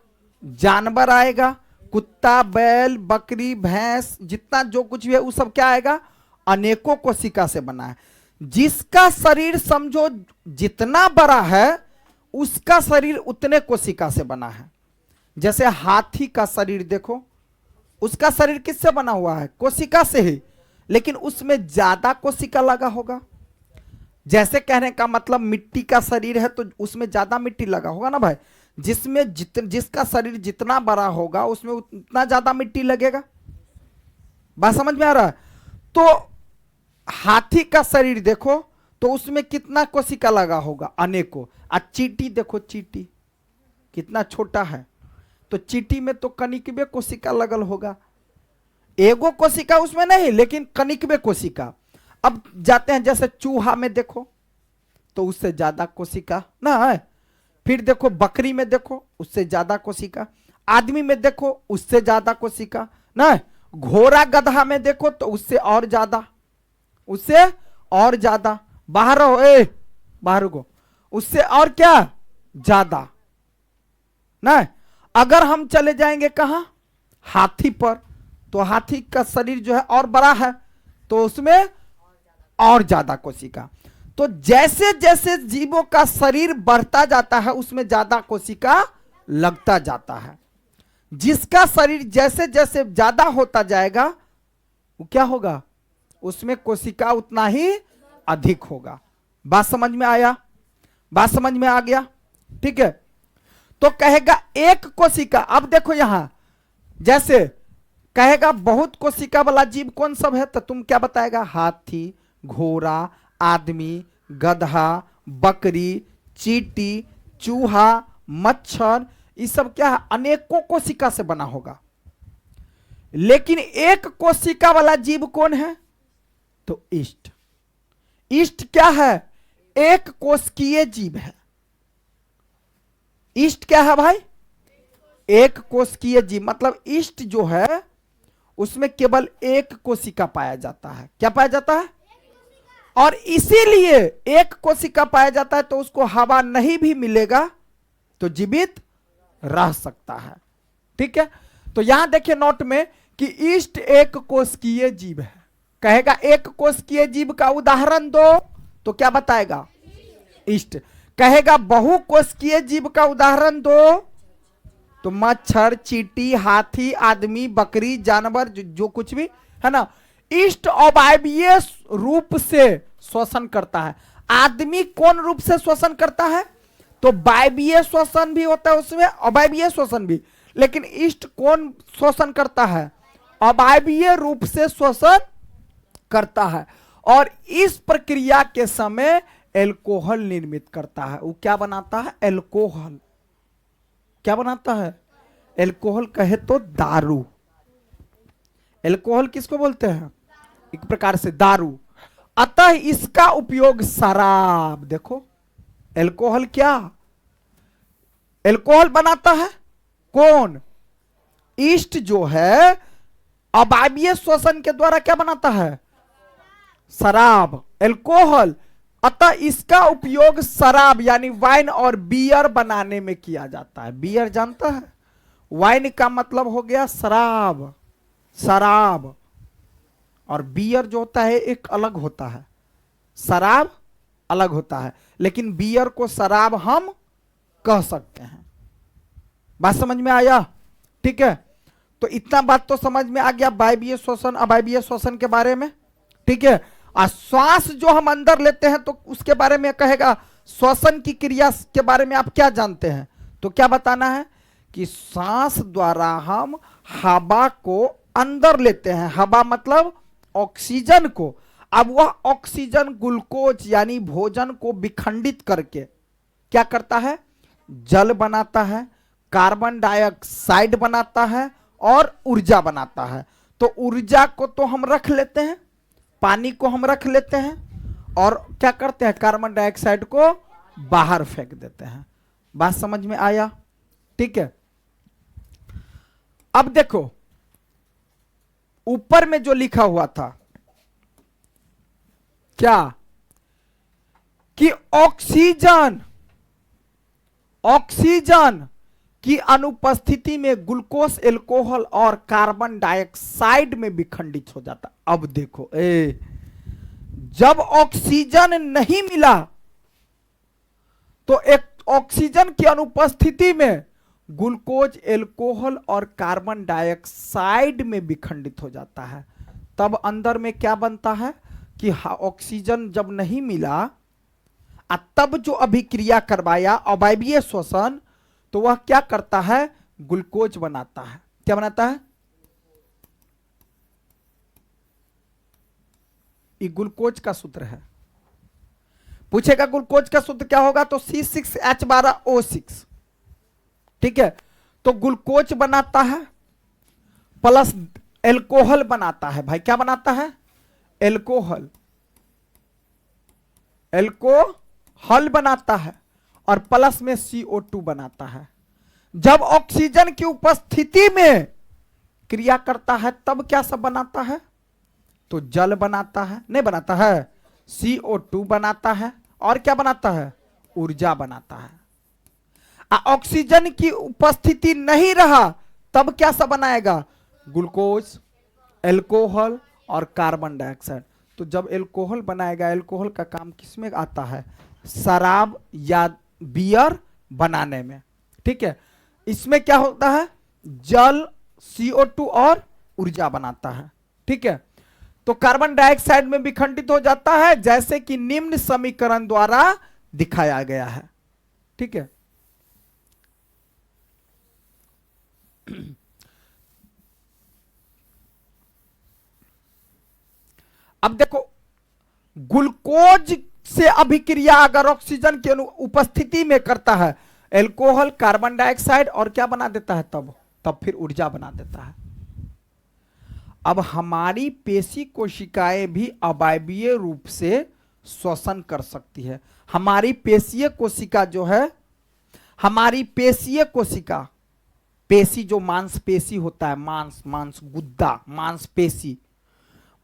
जानवर आएगा, कुत्ता, बैल, बकरी, भैंस, जितना जो कुछ भी है वो सब क्या आएगा? अनेकों कोशिका से बना है। जिसका शरीर समझो जितना बड़ा है उसका शरीर उतने कोशिका से बना है। जैसे हाथी का शरीर देखो, उसका शरीर किससे बना हुआ है? कोशिका से ही, लेकिन उसमें ज्यादा कोशिका लगा होगा। जैसे कहने का मतलब मिट्टी का शरीर है तो उसमें ज्यादा मिट्टी लगा होगा ना भाई। जिसमें जिसका शरीर जितना बड़ा होगा उसमें उतना ज्यादा मिट्टी लगेगा। बात समझ में आ रहा है? तो हाथी का शरीर देखो तो उसमें कितना कोशिका लगा होगा? अनेकों। आ चींटी देखो, चींटी कितना छोटा है, तो चींटी में तो कनिकबे कोशिका लगल होगा। एगो कोशिका उसमें नहीं, लेकिन कनिकबे कोशिका। अब जाते हैं जैसे चूहा में देखो तो उससे ज्यादा कोशिका ना है। फिर देखो बकरी में देखो उससे ज्यादा कोशिका, आदमी में देखो उससे ज्यादा कोशिका ना, घोड़ा गधा में देखो तो उससे और ज्यादा, उससे और ज्यादा। बाहर हो, बाहर को, उससे और क्या ज्यादा ना। अगर हम चले जाएंगे कहां? हाथी पर, तो हाथी का शरीर जो है और बड़ा है तो उसमें और ज्यादा कोशिका। तो जैसे जैसे जीवों का शरीर बढ़ता जाता है उसमें ज्यादा कोशिका लगता जाता है। जिसका शरीर जैसे जैसे ज्यादा होता जाएगा वो क्या होगा? उसमें कोशिका उतना ही अधिक होगा। बात समझ में आया? बात समझ में आ गया? ठीक है। तो कहेगा एक कोशिका। अब देखो यहां जैसे कहेगा बहुत कोशिका वाला जीव कौन सब है, तो तुम क्या बताएगा? हाथी, घोड़ा, आदमी, गधा, बकरी, चींटी, चूहा, मच्छर, ये सब क्या है? अनेकों कोशिका से बना होगा। लेकिन एक कोशिका वाला जीव कौन है? तो इष्ट। इष्ट क्या है? एक कोशिकीय जीव है। इष्ट क्या है भाई? एक कोशिकीय जीव। मतलब इष्ट जो है उसमें केवल एक कोशिका पाया जाता है। क्या पाया जाता है? और इसीलिए एक कोशिका पाया जाता है तो उसको हवा नहीं भी मिलेगा तो जीवित रह सकता है। ठीक है। तो यहां देखिए नोट में कि इष्ट एक कोशिकीय जीव है। कहेगा एक कोशिकीय जीव का उदाहरण दो, तो क्या बताएगा? इष्ट। कहेगा बहु कोशिकीय जीव का उदाहरण दो, तो मच्छर, चींटी, हाथी, आदमी, बकरी, जानवर, जो कुछ भी है ना। इष्ट अवायवीय रूप से श्वसन करता है। आदमी कौन रूप से श्वसन करता है? तो वायवीय श्वसन भी होता है उसमें, अवायवीय श्वसन भी। लेकिन इष्ट कौन श्वसन करता है? अवायवीय रूप से श्वसन करता है। और इस प्रक्रिया के समय एल्कोहल निर्मित करता है। वो क्या बनाता है? एल्कोहल। क्या बनाता है? एल्कोहल कहे तो दारू। एल्कोहल किसको बोलते हैं? एक प्रकार से दारू। अतः इसका उपयोग शराब, देखो एल्कोहल क्या? एल्कोहल बनाता है कौन? इष्ट जो है अवायवीय श्वसन के द्वारा क्या बनाता है? शराब, एल्कोहल। अतः इसका उपयोग शराब यानी वाइन और बियर बनाने में किया जाता है। बियर जानता है? वाइन का मतलब हो गया शराब, शराब। और बियर जो होता है एक अलग होता है, शराब अलग होता है। लेकिन बियर को शराब हम कह सकते हैं। बात समझ में आया? ठीक है। तो इतना बात तो समझ में आ गया वायवीय श्वसन अवायवीय श्वसन के बारे में। ठीक है। और श्वास जो हम अंदर लेते हैं तो उसके बारे में कहेगा श्वसन की क्रिया के बारे में आप क्या जानते हैं? तो क्या बताना है कि सांस द्वारा हम हवा को अंदर लेते हैं, हवा मतलब ऑक्सीजन को। अब वह ऑक्सीजन ग्लूकोज यानी भोजन को विखंडित करके क्या करता है, जल बनाता है, कार्बन डाइऑक्साइड बनाता है और ऊर्जा बनाता है। तो ऊर्जा को तो हम रख लेते हैं, पानी को हम रख लेते हैं और क्या करते हैं, कार्बन डाइऑक्साइड को बाहर फेंक देते हैं। बात समझ में आया? ठीक है। अब देखो ऊपर में जो लिखा हुआ था क्या, कि ऑक्सीजन की अनुपस्थिति में ग्लूकोज, एल्कोहल और कार्बन डाइऑक्साइड में विखंडित हो जाता। अब देखो जब ऑक्सीजन नहीं मिला तो एक ऑक्सीजन की अनुपस्थिति में ग्लूकोज, एल्कोहल और कार्बन डाइऑक्साइड में विखंडित हो जाता है। तब अंदर में क्या बनता है कि ऑक्सीजन जब नहीं मिला तब जो अभिक्रिया करवाया अवायवीय श्वसन, तो वह क्या करता है, ग्लूकोज बनाता है। क्या बनाता है, ये ग्लूकोज का सूत्र है। पूछेगा ग्लूकोज का सूत्र क्या होगा, तो C6H12O6। ठीक है, तो ग्लूकोज बनाता है प्लस एल्कोहल बनाता है। भाई क्या बनाता है, एल्कोहल बनाता है और प्लस में CO2 बनाता है। जब ऑक्सीजन की उपस्थिति में क्रिया करता है तब क्या सब बनाता है, तो जल बनाता है, नहीं बनाता है, CO2 बनाता है और क्या बनाता है, ऊर्जा बनाता है। ऑक्सीजन की उपस्थिति नहीं रहा तब क्या सब बनाएगा, ग्लूकोज, एल्कोहल और कार्बन डाइऑक्साइड। तो जब एल्कोहल बनाएगा, एल्कोहल का काम किसमें आता है, शराब या बियर बनाने में। ठीक है, इसमें क्या होता है, जल, CO2 और ऊर्जा बनाता है। ठीक है, तो कार्बन डाइऑक्साइड में विखंडित हो जाता है जैसे कि निम्न समीकरण द्वारा दिखाया गया है। ठीक है, अब देखो ग्लूकोज से अभिक्रिया अगर ऑक्सीजन की उपस्थिति में करता है, एल्कोहल, कार्बन डाइऑक्साइड और क्या बना देता है, तब फिर ऊर्जा बना देता है। अब हमारी पेशी कोशिकाएं भी अवायवीय रूप से श्वसन कर सकती है। हमारी पेशीय कोशिका जो है, हमारी पेशीय कोशिका, पेशी जो मांसपेशी होता है, मांस गुद्दा,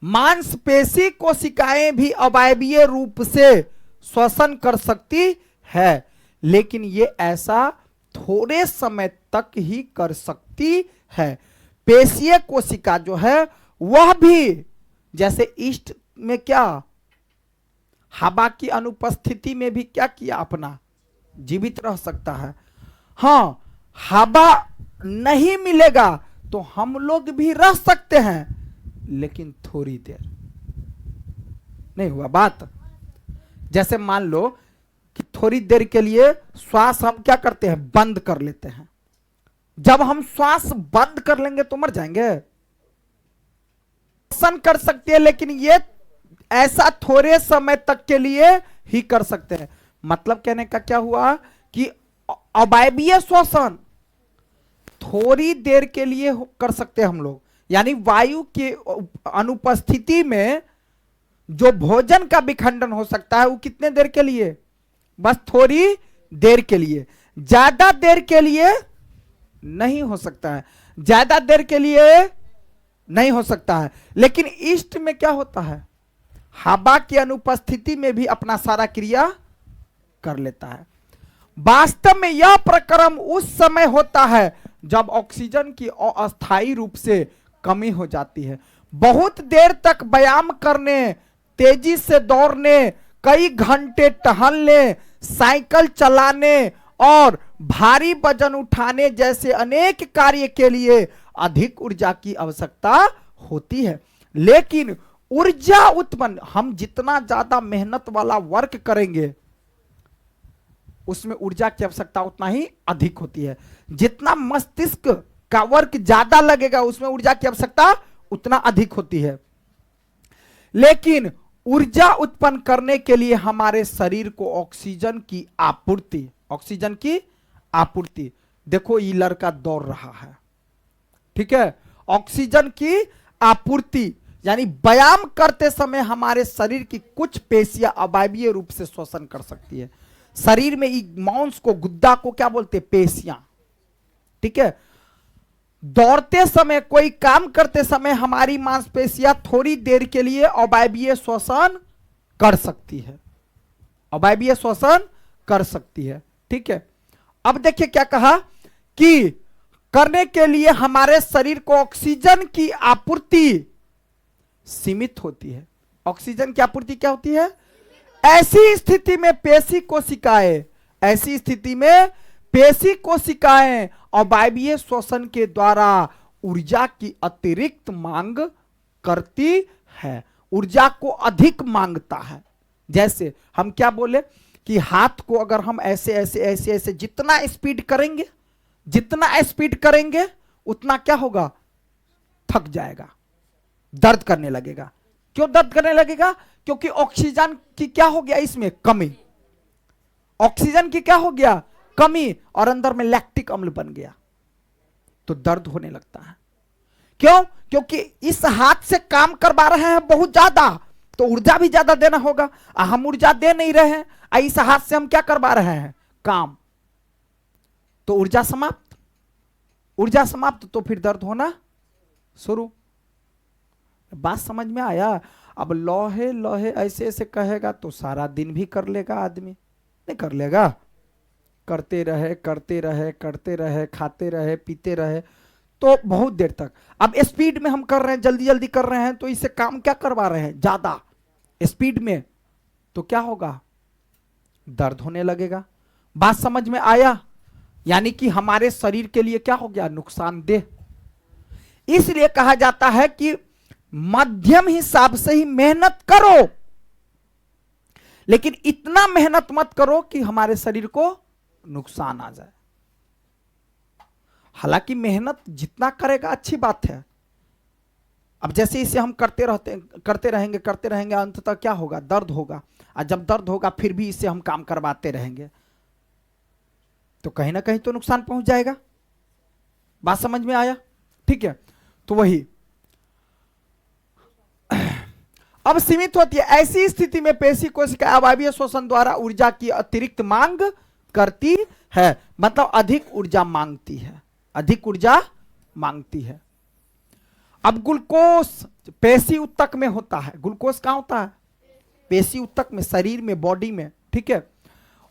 मांसपेशी कोशिकाएं भी अवायवीय रूप से श्वसन कर सकती है, लेकिन ये ऐसा थोड़े समय तक ही कर सकती है। पेशीय कोशिका जो है वह भी जैसे ईस्ट में क्या, हवा की अनुपस्थिति में भी क्या किया, अपना जीवित रह सकता है। हाँ, हवा नहीं मिलेगा तो हम लोग भी रह सकते हैं, लेकिन थोड़ी देर। नहीं हुआ बात? जैसे मान लो कि थोड़ी देर के लिए श्वास हम क्या करते हैं, बंद कर लेते हैं। जब हम श्वास बंद कर लेंगे तो मर जाएंगे। श्वसन कर सकते हैं, लेकिन ये ऐसा थोड़े समय तक के लिए ही कर सकते हैं। मतलब कहने का क्या हुआ कि अवायवीय श्वसन थोड़ी देर के लिए कर सकते हैं हम लोग, यानी वायु के अनुपस्थिति में जो भोजन का विखंडन हो सकता है वो कितने देर के लिए, बस थोड़ी देर के लिए, ज्यादा देर के लिए नहीं हो सकता है, ज्यादा देर के लिए नहीं हो सकता है। लेकिन ईस्ट में क्या होता है, हवा की अनुपस्थिति में भी अपना सारा क्रिया कर लेता है। वास्तव में यह प्रक्रम उस समय होता है जब ऑक्सीजन की अस्थायी रूप से कमी हो जाती है। बहुत देर तक व्यायाम करने, तेजी से दौड़ने, कई घंटे टहलने, साइकिल चलाने और भारी वजन उठाने जैसे अनेक कार्य के लिए अधिक ऊर्जा की आवश्यकता होती है। लेकिन ऊर्जा उत्पन्न, हम जितना ज्यादा मेहनत वाला वर्क करेंगे उसमें ऊर्जा की आवश्यकता उतना ही अधिक होती है। जितना मस्तिष्क का वर्क ज्यादा लगेगा उसमें ऊर्जा की आवश्यकता उतना अधिक होती है। लेकिन ऊर्जा उत्पन्न करने के लिए हमारे शरीर को ऑक्सीजन की आपूर्ति, देखो ये लड़का दौड़ रहा है, ठीक है, ऑक्सीजन की आपूर्ति यानी व्यायाम करते समय हमारे शरीर की कुछ पेशियां अवायवीय रूप से श्वसन कर सकती है। शरीर में मांस को, गुद्दा को क्या बोलते हैं? पेशियां, ठीक है। दौड़ते समय, कोई काम करते समय हमारी मांसपेशियां थोड़ी देर के लिए अवायवीय श्वसन कर सकती है, अवायवीय श्वसन कर सकती है, ठीक है। अब देखिए क्या कहा कि करने के लिए हमारे शरीर को ऑक्सीजन की आपूर्ति सीमित होती है। ऑक्सीजन की आपूर्ति क्या होती है? ऐसी स्थिति में पेशी कोशिकाएं अवायवीय श्वसन के द्वारा ऊर्जा की अतिरिक्त मांग करती है, ऊर्जा को अधिक मांगता है। जैसे हम क्या बोले कि हाथ को अगर हम ऐसे ऐसे ऐसे ऐसे जितना स्पीड करेंगे उतना क्या होगा? थक जाएगा, दर्द करने लगेगा। क्यों दर्द करने लगेगा? क्योंकि ऑक्सीजन की क्या हो गया? इसमें कमी, ऑक्सीजन की क्या हो गया? कमी, और अंदर में लैक्टिक अम्ल बन गया, तो दर्द होने लगता है। क्यों? क्योंकि इस हाथ से काम करवा रहे हैं बहुत ज्यादा, तो ऊर्जा भी ज्यादा देना होगा। हम ऊर्जा दे नहीं रहे हैं, इस हाथ से हम क्या करवा रहे हैं? काम, तो ऊर्जा समाप्त, तो फिर दर्द होना शुरू। बात समझ में आया? अब लोहे लोहे ऐसे ऐसे कहेगा तो सारा दिन भी कर लेगा आदमी? नहीं कर लेगा। करते रहे, खाते रहे, पीते रहे, तो बहुत देर तक। अब स्पीड में हम कर रहे हैं, जल्दी जल्दी कर रहे हैं, तो इससे काम क्या करवा रहे हैं? ज्यादा स्पीड में, तो क्या होगा? दर्द होने लगेगा। बात समझ में आया? यानी कि हमारे शरीर के लिए क्या हो गया? नुकसानदेह। इसलिए कहा जाता है कि मध्यम हिसाब से ही मेहनत करो, लेकिन इतना मेहनत मत करो कि हमारे शरीर को नुकसान आ जाए। हालांकि मेहनत जितना करेगा अच्छी बात है। अब जैसे इसे हम करते रहेंगे, अंततः क्या होगा? दर्द होगा, और जब दर्द होगा फिर भी इससे हम काम करवाते रहेंगे, तो कहीं ना कहीं तो नुकसान पहुंच जाएगा। बात समझ में आया? ठीक है, तो वही अब सीमित होती है। ऐसी स्थिति में पेशी कोशिका अवायवीय श्वसन द्वारा ऊर्जा की अतिरिक्त मांग करती है, मतलब अधिक ऊर्जा मांगती है। अब ग्लूकोज पेशी उत्तक में होता है। ग्लूकोज कहां होता है? पेशी उत्तक में, शरीर में, बॉडी में, ठीक है।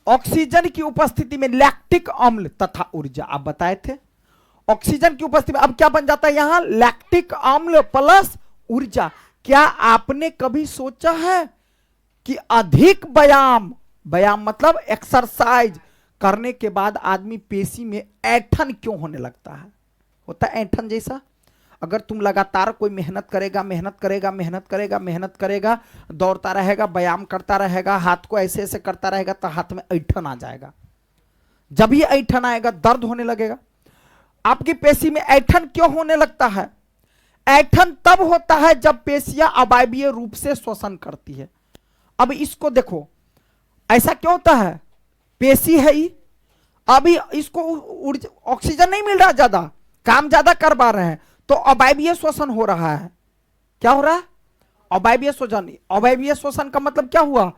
ऑक्सीजन की उपस्थिति में लैक्टिक अम्ल तथा ऊर्जा, आप बताए थे ऑक्सीजन की उपस्थिति में अब क्या बन जाता है? यहां लैक्टिक अम्ल प्लस ऊर्जा। क्या आपने कभी सोचा है कि अधिक व्यायाम मतलब एक्सरसाइज करने के बाद आदमी पेशी में ऐंठन क्यों होने लगता है? होता है ऐंठन जैसा। अगर तुम लगातार कोई मेहनत करेगा, दौड़ता रहेगा, व्यायाम करता रहेगा, हाथ को ऐसे ऐसे करता रहेगा, तो हाथ में ऐंठन आ जाएगा। जब ये ऐंठन आएगा दर्द होने लगेगा। आपकी पेशी में ऐंठन क्यों होने लगता है? ऐंठन तब होता है जब पेशियां अवायवीय रूप से श्वसन करती है। अब इसको देखो, ऐसा क्यों होता है? पेशी है ही, अभी इसको ऑक्सीजन नहीं मिल रहा, ज्यादा काम ज्यादा करवा रहे हैं, तो अवायवीय श्वसन हो रहा है। क्या हो रहा है? अवायवीय श्वसन। अवायवीय श्वसन का मतलब क्या हुआ?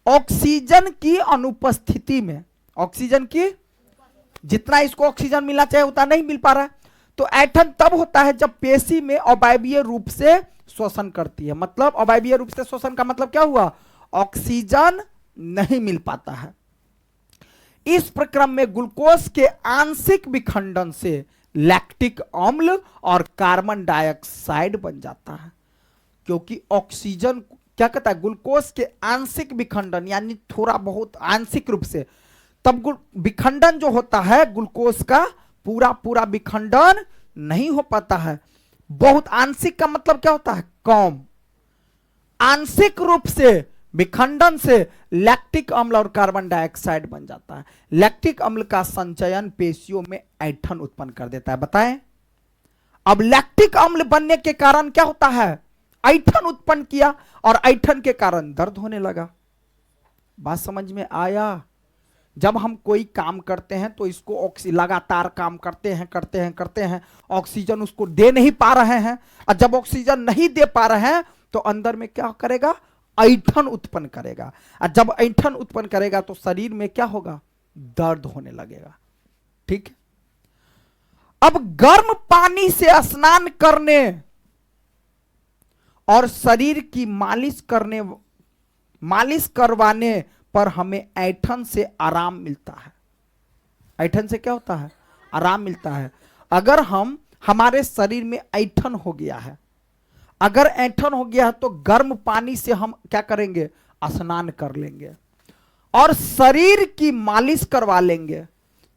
ऑक्सीजन की अनुपस्थिति में, ऑक्सीजन की जितना इसको ऑक्सीजन मिलना चाहिए उतना नहीं मिल पा रहा है, तो ऐंठन तब होता है जब पेशी में अवायवीय रूप से श्वसन करती है। मतलब अवायवीय रूप से श्वसन का मतलब क्या हुआ? ऑक्सीजन नहीं मिल पाता है। इस प्रक्रम में ग्लूकोज के आंशिक विखंडन से लैक्टिक अम्ल और कार्बन डाइऑक्साइड बन जाता है। क्योंकि ऑक्सीजन क्या कहता है? ग्लूकोज के आंशिक विखंडन यानी थोड़ा बहुत आंशिक रूप से, तब विखंडन जो होता है ग्लूकोज का पूरा विखंडन नहीं हो पाता है। बहुत आंशिक का मतलब क्या होता है? कम। आंशिक रूप से विखंडन से लैक्टिक अम्ल और कार्बन डाइऑक्साइड बन जाता है। लैक्टिक अम्ल का संचयन पेशियों में ऐंठन उत्पन्न कर देता है। बताएं, अब लैक्टिक अम्ल बनने के कारण क्या होता है, ऐंठन उत्पन्न किया और ऐंठन के कारण दर्द होने लगा। बात समझ में आया? जब हम कोई काम करते हैं तो इसको लगातार काम करते हैं, ऑक्सीजन उसको दे नहीं पा रहे हैं, और जब ऑक्सीजन नहीं दे पा रहे हैं तो अंदर में क्या करेगा, ऐंठन उत्पन्न करेगा, और जब ऐंठन उत्पन्न करेगा तो शरीर में क्या होगा, दर्द होने लगेगा। ठीक है, अब गर्म पानी से स्नान करने और शरीर की मालिश करवाने पर हमें ऐंठन से आराम मिलता है। ऐंठन से क्या होता है, आराम मिलता है। अगर हमारे शरीर में ऐंठन हो गया है, अगर ऐंठन हो गया है तो गर्म पानी से हम क्या करेंगे, स्नान कर लेंगे और शरीर की मालिश करवा लेंगे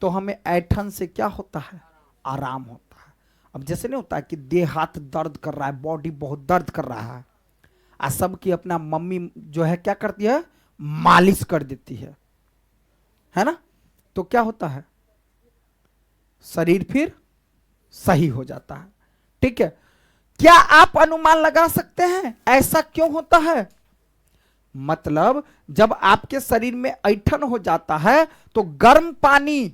तो हमें ऐंठन से क्या होता है, आराम होता है। अब जैसे नहीं होता है कि देह हाथ दर्द कर रहा है, बॉडी बहुत दर्द कर रहा है, आ सब की अपना मम्मी जो है क्या करती है, मालिश कर देती है ना, तो क्या होता है, शरीर फिर सही हो जाता है। ठीक है, क्या आप अनुमान लगा सकते हैं ऐसा क्यों होता है? मतलब जब आपके शरीर में ऐंठन हो जाता है तो गर्म पानी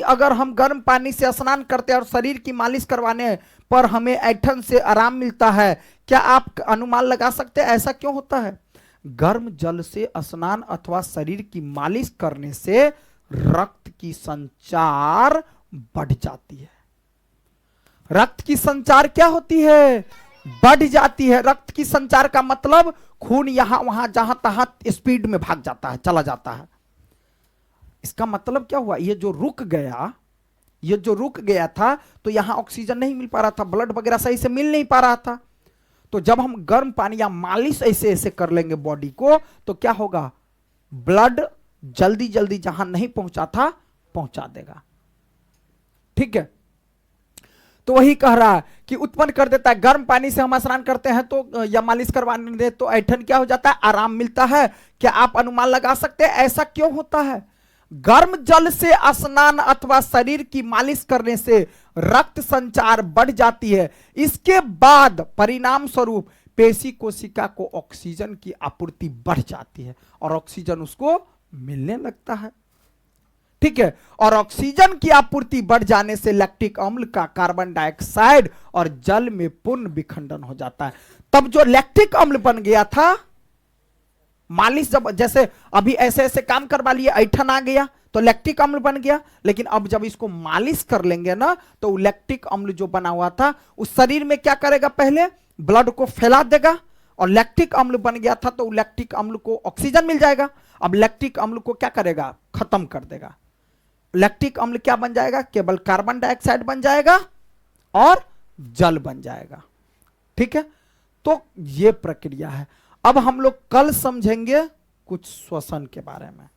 अगर हम गर्म पानी से स्नान करते हैं और शरीर की मालिश करवाने पर हमें ऐंठन से आराम मिलता है, क्या आप अनुमान लगा सकते हैं ऐसा क्यों होता है? गर्म जल से स्नान अथवा शरीर की मालिश करने से रक्त की संचार बढ़ जाती है। रक्त की संचार क्या होती है, बढ़ जाती है। रक्त की संचार का मतलब खून यहां वहां जहां तहां स्पीड में भाग जाता है, चला जाता है। इसका मतलब क्या हुआ, ये जो रुक गया था तो यहां ऑक्सीजन नहीं मिल पा रहा था, ब्लड वगैरह सही से मिल नहीं पा रहा था। तो जब हम गर्म पानी या मालिश ऐसे कर लेंगे बॉडी को तो क्या होगा, ब्लड जल्दी जल्दी जहां नहीं पहुंचा था पहुंचा देगा। ठीक है, तो वही कह रहा है कि उत्पन्न कर देता है। गर्म पानी से हम स्नान करते हैं तो या मालिश करवाने दे तो ऐंठन क्या हो जाता है, आराम मिलता है। क्या आप अनुमान लगा सकते हैं ऐसा क्यों होता है? गर्म जल से स्नान अथवा शरीर की मालिश करने से रक्त संचार बढ़ जाती है। इसके बाद परिणाम स्वरूप पेशी कोशिका को ऑक्सीजन की आपूर्ति बढ़ जाती है और ऑक्सीजन उसको मिलने लगता है। ठीक है, और ऑक्सीजन की आपूर्ति बढ़ जाने से लैक्टिक अम्ल का कार्बन डाइऑक्साइड और जल में पूर्ण विखंडन हो जाता है। तब जो लैक्टिक अम्ल बन गया था, मालिश जब जैसे अभी ऐसे काम करवा लिए, ऐंठन आ गया तो लैक्टिक अम्ल बन गया, लेकिन अब जब इसको मालिश कर लेंगे ना तो लैक्टिक अम्ल जो बना हुआ था उस शरीर में क्या करेगा, पहले ब्लड को फैला देगा और लैक्टिक अम्ल बन गया था तो लैक्टिक अम्ल को ऑक्सीजन मिल जाएगा। अब लैक्टिक अम्ल को क्या करेगा, खत्म कर देगा। लैक्टिक अम्ल क्या बन जाएगा, केवल कार्बन डाइऑक्साइड बन जाएगा और जल बन जाएगा। ठीक है, तो ये प्रक्रिया है। अब हम लोग कल समझेंगे कुछ श्वसन के बारे में।